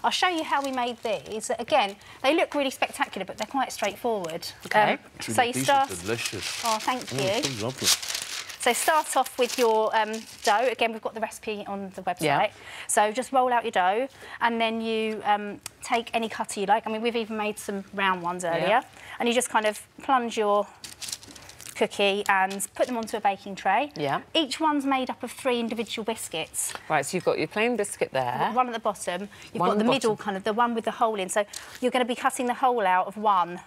I'll show you how we made these. Again, they look really spectacular, but they're quite straightforward. OK. So you start... These are delicious. Oh, thank you. So lovely. So start off with your dough. Again, we've got the recipe on the website. Yeah. So just roll out your dough, and then you take any cutter you like. I mean, we've even made some round ones earlier. Yeah. And you just kind of plunge your cookie and put them onto a baking tray. Yeah. Each one's made up of 3 individual biscuits. Right, so you've got your plain biscuit there. One at the bottom. You've One got at the the middle, bottom. kind of the one with the hole in. So you're going to be cutting the hole out of one,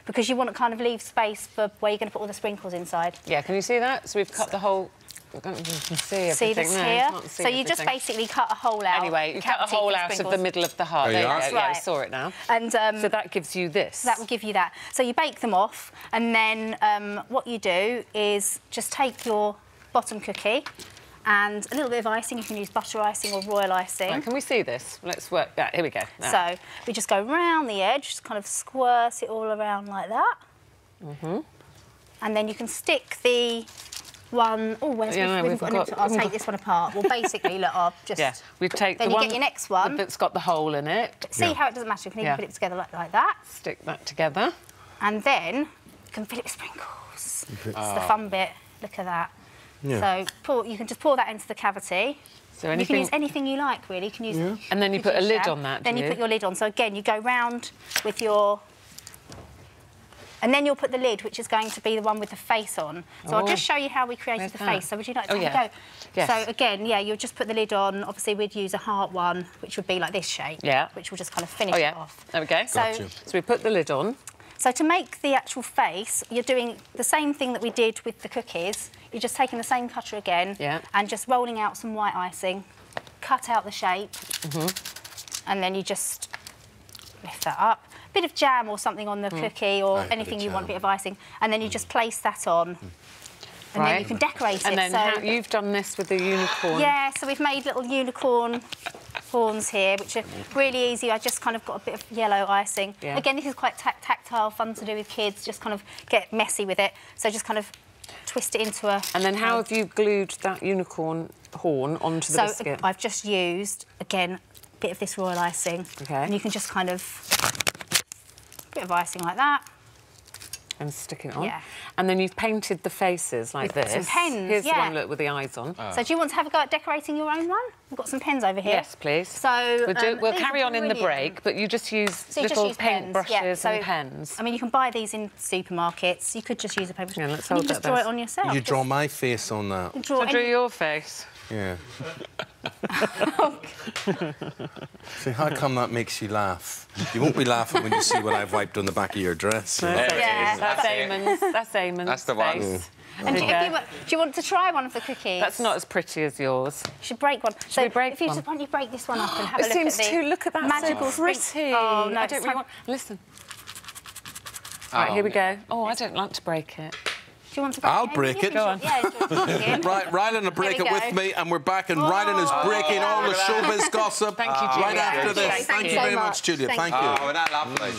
because you want to kind of leave space for where you're going to put all the sprinkles inside. Yeah, can you see that? So we've cut the whole... I don't know if you can see everything. See this No, here? you can't see So you just everything. basically cut a hole out. Anyway, you cut a hole out of the middle of the heart. There you are. That's right. Yeah, I saw it now. And so that gives you this. that will give you that. So you bake them off, and then what you do is just take your bottom cookie and a little bit of icing. You can use butter icing or royal icing. Right, can we see this? Let's work that. Here we go. Now. So we just go round the edge, just kind of squirt it all around like that. And then you can stick the one... Oh, where's I'll take this one apart. Well, basically, look, I'll just... Yeah, we take then the you one get your next one. that's got the hole in it. See how it doesn't matter. You can even put it together like that. Stick that together. And then you can fill it with sprinkles. It's the fun bit. Look at that. Yeah. So you can just pour that into the cavity. So You can use anything you like, really. You can use... And then you put a lid on that, Then you put your lid on. So, again, you go round with your... And then you'll put the lid, which is going to be the one with the face on. So I'll just show you how we created the face. So would you like to have a go? Yes. So, again, yeah, you'll just put the lid on. Obviously, we'd use a heart one, which would be like this shape. Yeah. Which will just kind of finish it off. There we go. So we put the lid on. So to make the actual face, you're doing the same thing that we did with the cookies. You're just taking the same cutter again and just rolling out some white icing, cut out the shape, and then you just lift that up. A bit of jam or something on the cookie or anything you want, a bit of icing, and then you just place that on. And then you can decorate it. And then you've done this with the unicorn. Yeah, so we've made little unicorn horns here, which are really easy. I just kind of got a bit of yellow icing. Yeah. Again, this is quite tactile, fun to do with kids, just kind of get messy with it. So just kind of twist it into a... And then how have you glued that unicorn horn onto the biscuit? So I've just used, again, a bit of this royal icing. OK. And you can just kind of... a bit of icing like that. And stick it on. Yeah. And then you've painted the faces like this. Some pens, Here's the one, look, with the eyes on. So do you want to have a go at decorating your own one? We've got some pens over here. Yes, please. So we'll carry on in the break, but you just use little paint brushes and pens. I mean, you can buy these in supermarkets. You could just use a paper brush. Yeah, let's and hold you can just that draw there. it on yourself. You draw my face on that. So draw your face. Yeah. See, how come that makes you laugh? You won't be laughing when you see what I've wiped on the back of your dress. That's Eamon's. That's Eamon's. That's the one. Face. And do you want to try one of the cookies? That's not as pretty as yours. You should break one. Should we break if you one? Just, why don't you break this one up and have a It look seems at the too... Look at that. magical so pretty. Oh, no, I don't really want... Listen. Right, here we go. Oh, I don't like to break it. Do you want to break I'll it? break it. Go on. Yeah, Right, Rylan will break it with me, and we're back, and Rylan is breaking all the showbiz gossip Thank you, Juliet. right after this. Thank you very so much, Juliet. Thank you. Oh, isn't that lovely?